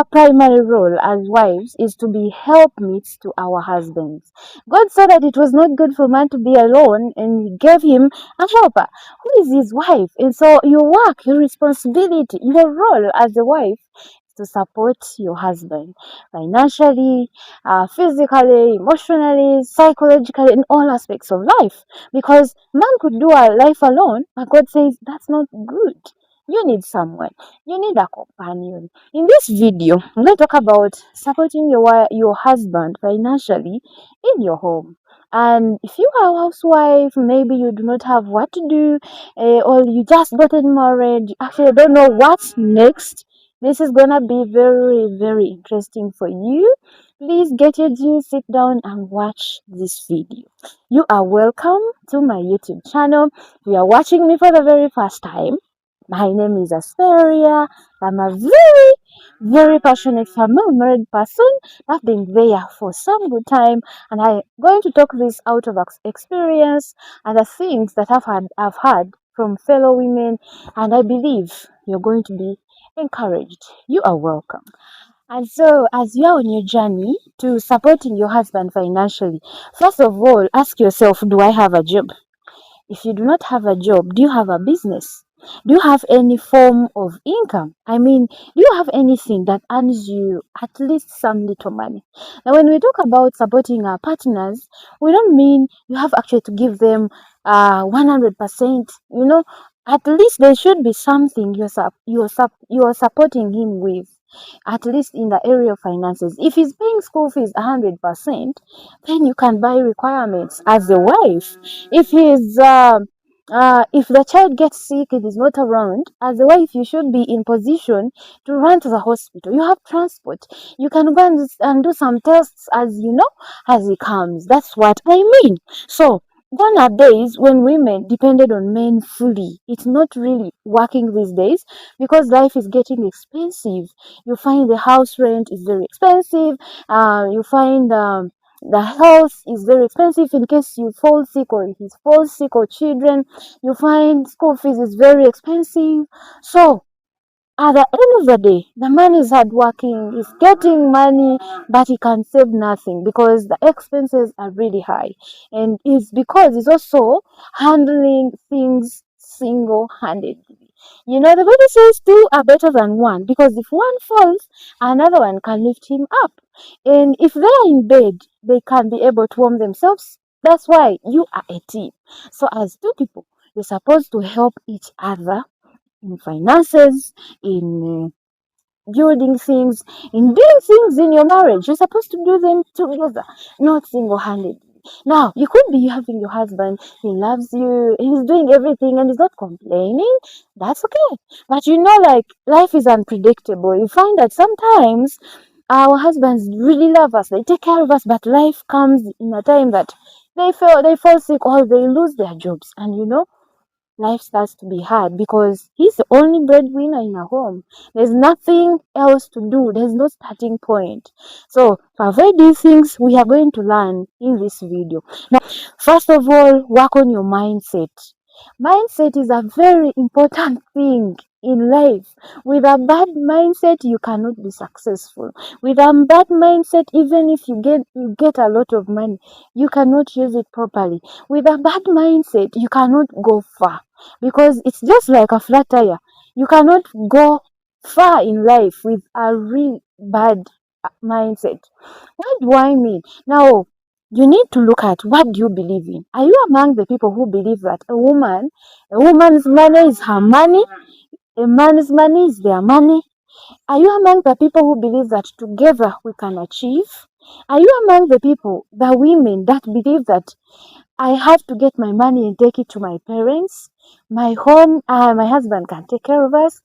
our primary role as wives is to be helpmeets to our husbands. God saw that it was not good for man to be alone, and He gave him a helper who is his wife. And so, your work, your responsibility, your role as a wife is to support your husband financially, physically, emotionally, psychologically, in all aspects of life. Because man could do a life alone, but God says that's not good. You need someone. You need a companion. In this video, I'm going to talk about supporting your husband financially in your home. And if you are a housewife, maybe you do not have what to do, or you just gotten married, you actually don't know what's next. This is gonna be very, very interesting for you. Please get your juice, sit down, and watch this video. You are welcome to my YouTube channel. If you are watching me for the very first time, my name is Asperia. I'm a very, very passionate family married person. I've been there for some good time, and I'm going to talk this out of experience and the things that I've had from fellow women, and I believe you're going to be encouraged. You are welcome. And so, as you are on your journey to supporting your husband financially, first of all, ask yourself, do I have a job? If you do not have a job, do you have a business? Do you have any form of income? I mean, do you have anything that earns you at least some little money? Now, when we talk about supporting our partners, we don't mean you have actually to give them 100%. At least there should be something you're supporting him with, at least in the area of finances. If he's paying school fees 100%, then you can buy requirements as a wife. If the child gets sick and is not around, as a wife, you should be in position to run to the hospital. You have transport. You can go and do some tests as he comes. That's what I mean. So, gone are days when women depended on men fully. It's not really working these days because life is getting expensive. You find the house rent is very expensive. You find the health is very expensive in case you fall sick or he falls sick, or children. You find school fees is very expensive. So at the end of the day, the man is hardworking, he's getting money, but he can save nothing because the expenses are really high. And it's because he's also handling things single-handedly. The Bible says two are better than one, because if one falls, another one can lift him up. And if they're in bed, they can be able to warm themselves. That's why you are a team. So as two people, you're supposed to help each other in finances, in building things, in doing things in your marriage. You're supposed to do them together, not single-handedly. Now, you could be having your husband, he loves you, he's doing everything and he's not complaining. That's okay. But like life is unpredictable. You find that sometimes our husbands really love us, they take care of us, but life comes in a time that they fall sick or they lose their jobs. And life starts to be hard because he's the only breadwinner in a home. There's nothing else to do. There's no starting point. So to avoid these things, we are going to learn in this video. Now, first of all, work on your mindset. Mindset is a very important thing in life. With a bad mindset, you cannot be successful. With a bad mindset, even if you get a lot of money, you cannot use it properly. With a bad mindset, you cannot go far, because it's just like a flat tire. You cannot go far in life with a really bad mindset. What do I mean? Now, you need to look at what do you believe in. Are you among the people who believe that a woman's money is her money, a man's money is their money? Are you among the people who believe that together we can achieve? Are you among the women that believe that I have to get my money and take it to my parents, my home, my husband can take care of us?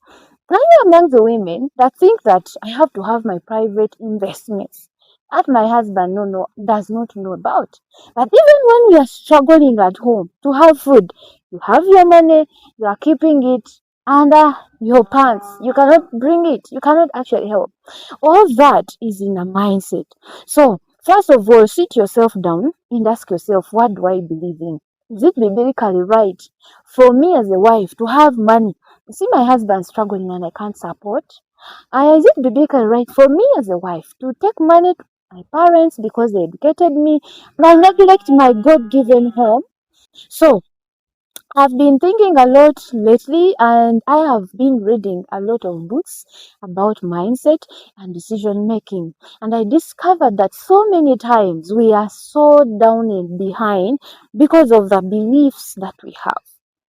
Are you among the women that think that I have to have my private investments that my husband does not know about? But even when you are struggling at home to have food, you have your money, you are keeping it under your pants. You cannot bring it. You cannot actually help. All that is in a mindset. So, first of all, sit yourself down and ask yourself, what do I believe in? Is it biblically right for me as a wife to have money? You see my husband struggling and I can't support. Is it biblical right for me as a wife to take money to my parents because they educated me and I neglect my God given home? So I've been thinking a lot lately, and I have been reading a lot of books about mindset and decision making. And I discovered that so many times we are so down and behind because of the beliefs that we have.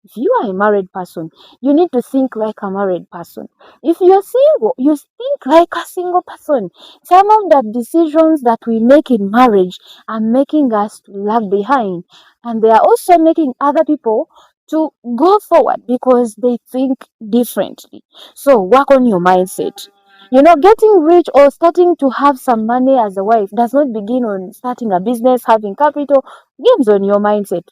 If you are a married person, you need to think like a married person. If you're single, you think like a single person. Some of the decisions that we make in marriage are making us to lag behind, and they are also making other people to go forward because they think differently. So work on your mindset. Getting rich or starting to have some money as a wife does not begin on starting a business, having capital. Games on your mindset.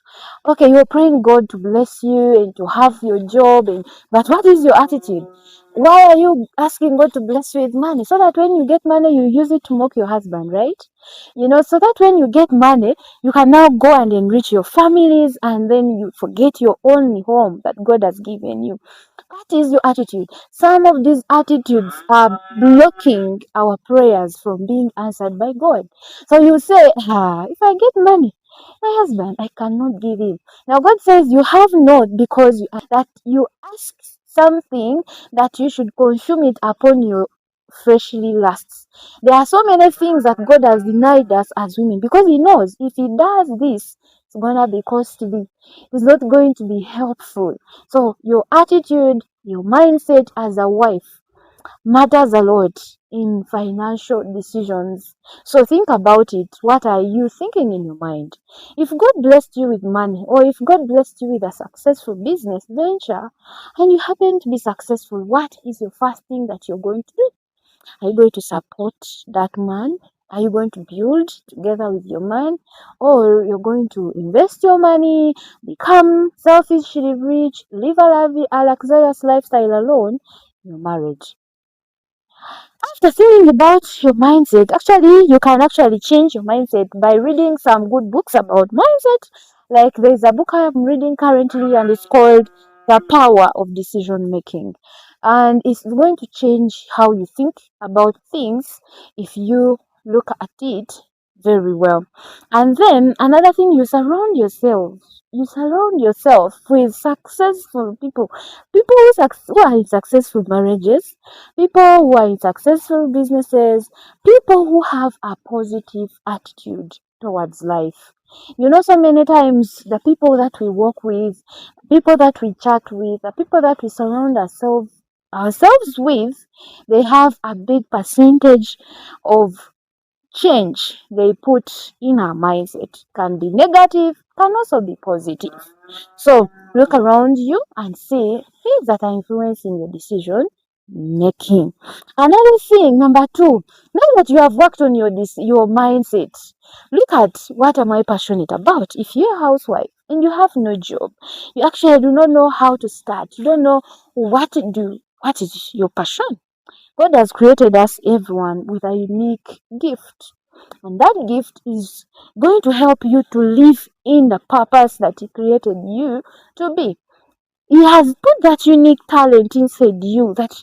Okay, you're praying God to bless you and to have your job, but what is your attitude? Why are you asking God to bless you with money? So that when you get money, you use it to mock your husband, right? So that when you get money, you can now go and enrich your families, and then you forget your only home that God has given you. What is your attitude? Some of these attitudes are blocking our prayers from being answered by God. So you say, if I get money, my husband, I cannot give him. Now God says you have not because that you ask something that you should consume it upon your freshly lusts. There are so many things that God has denied us as women because He knows if He does this, it's gonna be costly. It's not going to be helpful. So your attitude, your mindset as a wife matters a lot in financial decisions. So think about it. What are you thinking in your mind? If God blessed you with money, or if God blessed you with a successful business venture, and you happen to be successful, what is the first thing that you're going to do? Are you going to support that man? Are you going to build together with your man? Or you're going to invest your money, become selfishly rich, live a luxurious lifestyle alone in your marriage? After thinking about your mindset, actually, you can actually change your mindset by reading some good books about mindset. Like there's a book I'm reading currently, and it's called The Power of Decision Making. And it's going to change how you think about things if you look at it very well. And then another thing, you surround yourself. You surround yourself with successful people, who are in successful marriages, people who are in successful businesses, people who have a positive attitude towards life. So many times the people that we work with, people that we chat with, the people that we surround ourselves with, they have a big percentage of change they put in our mindset. Can be negative, can also be positive. So look around you and see things that are influencing your decision making. Another thing, number two, now that you have worked on your mindset, look at what am I passionate about. If you're a housewife and you have no job, you actually do not know how to start, you don't know what to do, what is your passion? God has created us, everyone, with a unique gift. And that gift is going to help you to live in the purpose that He created you to be. He has put that unique talent inside you that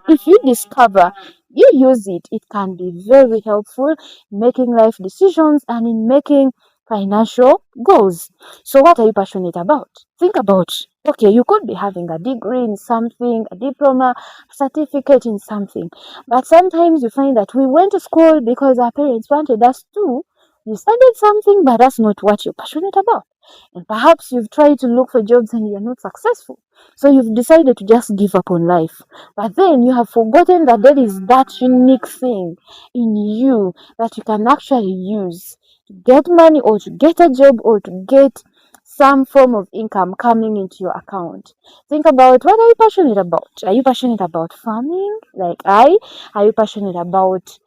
if you discover, you use it, it can be very helpful in making life decisions and in making financial goals. So, what are you passionate about? Think about, okay, you could be having a degree in something, a diploma, a certificate in something, but sometimes you find that we went to school because our parents wanted us to. You studied something, but that's not what you're passionate about. And perhaps you've tried to look for jobs and you're not successful. So you've decided to just give up on life. But then you have forgotten that there is that unique thing in you that you can actually use to get money or to get a job or to get some form of income coming into your account. Think about, what are you passionate about? Are you passionate about farming like I? Are you passionate about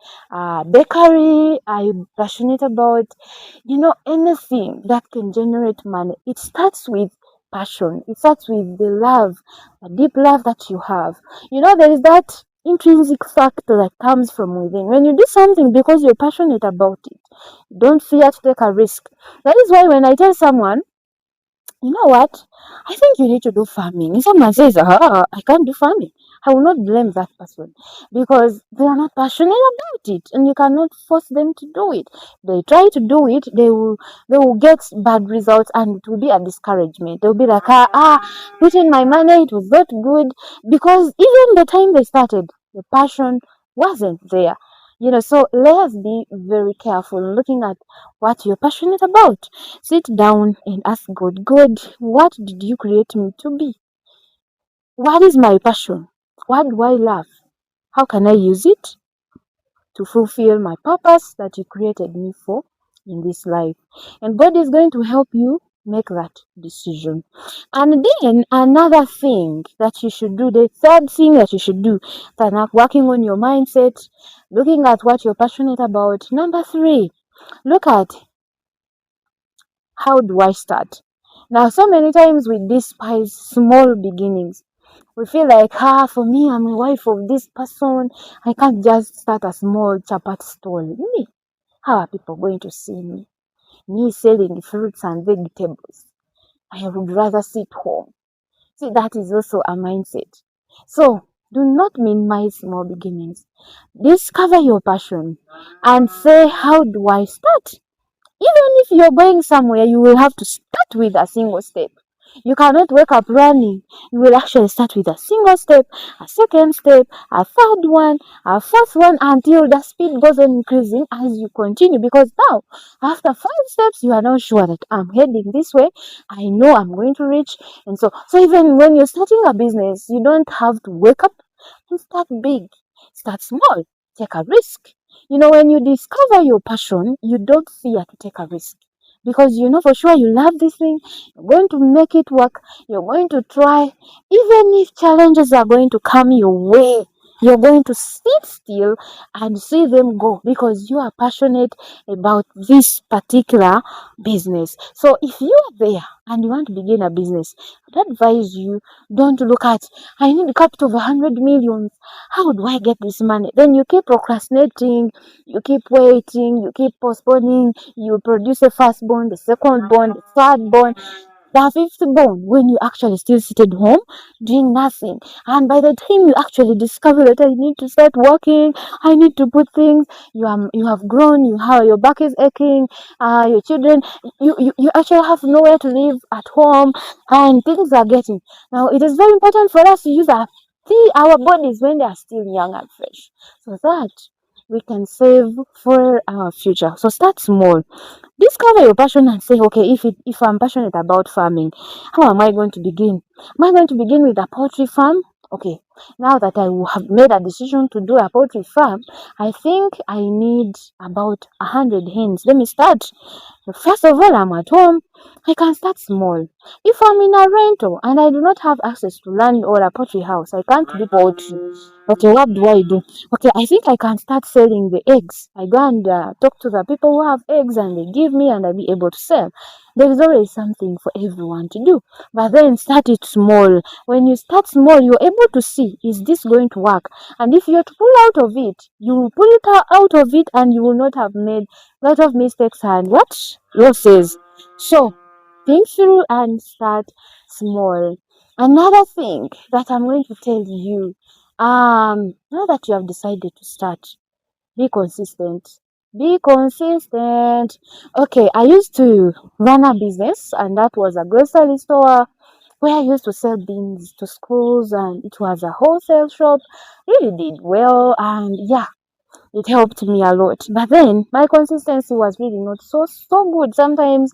bakery? Are you passionate about anything that can generate money? It starts with passion. It starts with the love, the deep love that you have. There is that intrinsic factor that comes from within. When you do something because you're passionate about it, don't fear to take a risk. That is why when I tell someone, you know what, I think you need to do farming, and someone says, I can't do farming. I will not blame that person because they are not passionate about it, and you cannot force them to do it. They try to do it, they will get bad results, and it will be a discouragement. They'll be like, put in my money, it was not good, because even the time they started, the passion wasn't there. So let's be very careful looking at what you're passionate about. Sit down and ask God, what did you create me to be? What is my passion? What do I love? How can I use it to fulfill my purpose that you created me for in this life? And God is going to help you make that decision. And then another thing that you should do, the third thing that you should do, than working on your mindset, looking at what you're passionate about. Number three, look at how do I start? Now, so many times we despise small beginnings. We feel like, for me, I'm a wife of this person. I can't just start a small chapat stall. Me, how are people going to see me? Me selling fruits and vegetables. I would rather sit home. See, that is also a mindset. So, do not minimize small beginnings. Discover your passion and say, how do I start? Even if you're going somewhere, you will have to start with a single step. You cannot wake up running. You will actually start with a single step, a second step, a third one, a fourth one, until the speed goes on increasing as you continue. Because now, after 5 steps, you are now sure that I'm heading this way. I know I'm going to reach. And so even when you're starting a business, you don't have to wake up and start big. Start small. Take a risk. When you discover your passion, you don't fear to take a risk because you know for sure you love this thing. You're going to make it work. You're going to try, even if challenges are going to come your way. You're going to sit still and see them go because you are passionate about this particular business. So if you are there and you want to begin a business, I'd advise you don't look at, I need a capital of 100 million. How do I get this money? Then you keep procrastinating, you keep waiting, you keep postponing, you produce a first bond, the second bond, the third bond, the fifth bond, when you actually still seated home doing nothing. And by the time you actually discover that I need to start working, I need to put things, you have grown, your back is aching, your children, you actually have nowhere to live at home, and things are getting. Now it is very important for us to use our bodies when they are still young and fresh, so that we can save for our future. So start small. Discover your passion and say, okay, if I'm passionate about farming, how am I going to begin? Am I going to begin with a poultry farm? Okay, now that I will have made a decision to do a poultry farm, I think I need about 100 hens. Let me start. First of all, I'm at home. I can start small. If I'm in a rental and I do not have access to land or a poultry house, I can't do poultry. Okay, what do I do? Okay, I think I can start selling the eggs. I go and talk to the people who have eggs and they give me and I'll be able to sell. There is always something for everyone to do. But then start it small. When you start small, you're able to see, is this going to work? And if you're to pull out of it, you will pull it out of it and you will not have made a lot of mistakes and what? Losses. So, think through and start small. Another thing that I'm going to tell you, now that you have decided to start, be consistent. Be consistent. Okay, I used to run a business, and that was a grocery store where I used to sell beans to schools, and it was a wholesale shop. Really did well, and yeah, it helped me a lot. But then my consistency was really not so good. Sometimes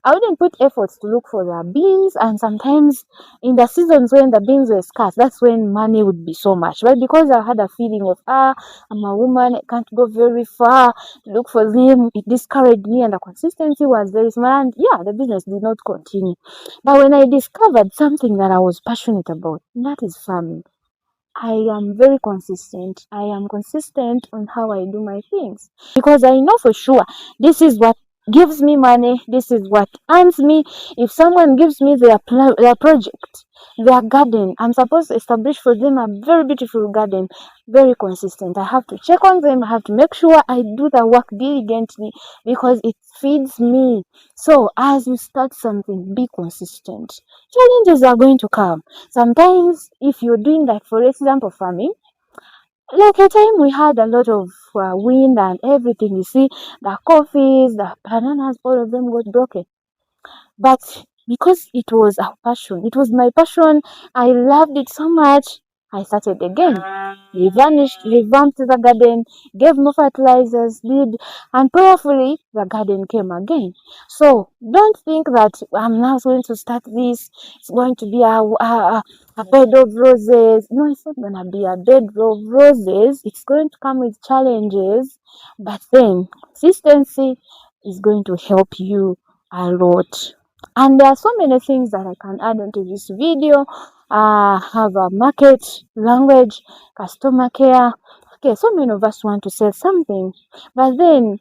I wouldn't put efforts to look for the beans, and sometimes in the seasons when the beans were scarce, that's when money would be so much. But because I had a feeling of I'm a woman, I can't go very far to look for them, it discouraged me, and the consistency was very small. And yeah, the business did not continue. But when I discovered something that I was passionate about, that is farming, I am very consistent. I am consistent on how I do my things because I know for sure this is what gives me money, this is what earns me. If someone gives me their project, their garden, I'm supposed to establish for them a very beautiful garden, very consistent. I have to check on them. I have to make sure I do the work diligently because it feeds me. So as you start something, be consistent. Challenges are going to come. Sometimes if you're doing, like for example, farming, like a time we had a lot of wind and everything. You see, the coffees, the bananas, all of them got broken. But because it was our passion, it was my passion, I loved it so much, I started again. Revamped the garden, gave more fertilizers, did, and prayerfully the garden came again. So don't think that I'm now going to start this, it's going to be a bed of roses. No, it's not going to be a bed of roses. It's going to come with challenges, but then consistency is going to help you a lot. And there are so many things that I can add onto this video. Have a market, language, customer care. Okay, so many of us want to sell something, but then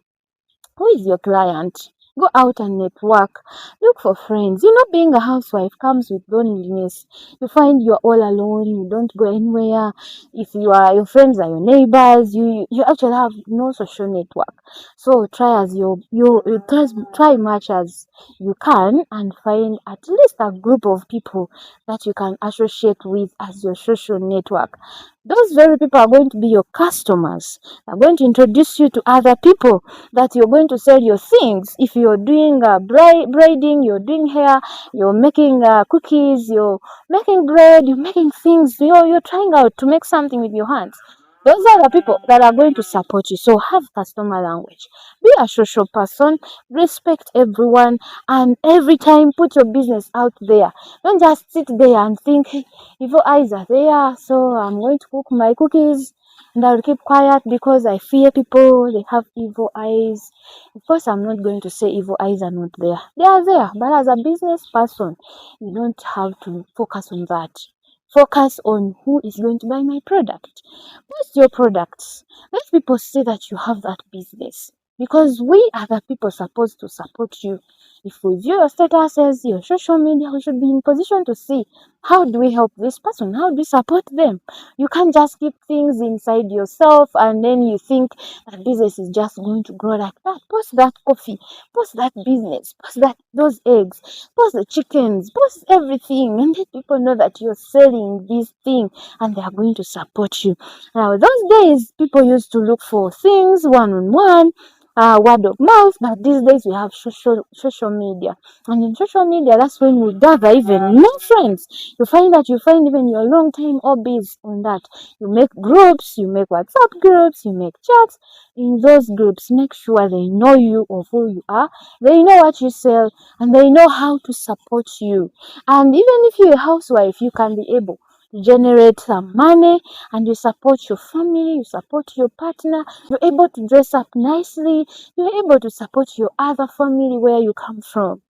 who is your client? Go out and network. Look for friends. You know, being a housewife comes with loneliness. You find you're all alone. You don't go anywhere. If your friends are your neighbors, you actually have no social network. So try as you try much as you can and find at least a group of people that you can associate with as your social network. Those very people are going to be your customers. They're going to introduce you to other people that you're going to sell your things. If you're doing braiding, you're doing hair, you're making cookies, you're making bread, you're making things, you're trying out to make something with your hands. Those are the people that are going to support you. So have customer language. Be a social person, respect everyone, and every time put your business out there. Don't just sit there and think, "Hey, evil eyes are there, so I'm going to cook my cookies and I'll keep quiet because I fear people, they have evil eyes." Of course, I'm not going to say evil eyes are not there. They are there, but as a business person, you don't have to focus on that. Focus on who is going to buy my product. Post your products. Let people see that you have that business. Because we are the people supposed to support you. If we view your statuses, your social media, we should be in position to see how do we help this person? How do we support them? You can't just keep things inside yourself and then you think that business is just going to grow like that. Post that coffee, post that business, post those eggs, post the chickens, post everything, and let people know that you're selling this thing and they are going to support you. Now, those days, people used to look for things one on one, word of mouth, but these days we have social media. And in social media, that's when we gather even more friends. You find even your long time hobbies on that. You make groups, you make WhatsApp groups, you make chats. In those groups, make sure they know you of who you are, they know what you sell, and they know how to support you. And even if you're a housewife, you can be able to generate some money and you support your family, you support your partner, you're able to dress up nicely, you're able to support your other family where you come from.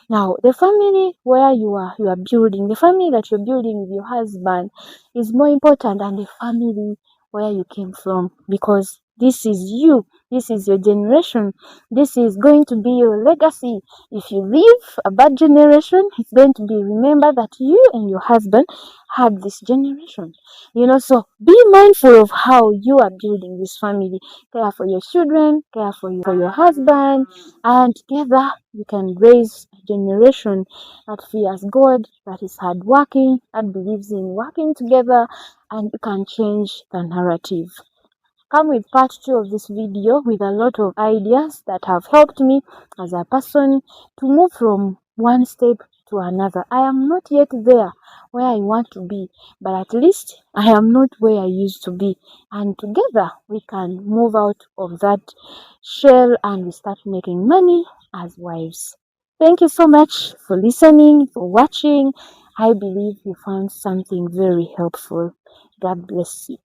Now, the family where you are building, the family that you're building with your husband is more important than the family where you came from, because this is you, this is your generation, this is going to be your legacy. If you leave a bad generation, it's going to be remembered that you and your husband had this generation. So be mindful of how you are building this family. Care for your children, care for your husband, and together you can raise a generation that fears God, that is hardworking, that believes in working together, and you can change the narrative. Come with part 2 of this video with a lot of ideas that have helped me as a person to move from one step to another. I am not yet there where I want to be, but at least I am not where I used to be. And together we can move out of that shell and we start making money as wives. Thank you so much for listening, for watching. I believe you found something very helpful. God bless you.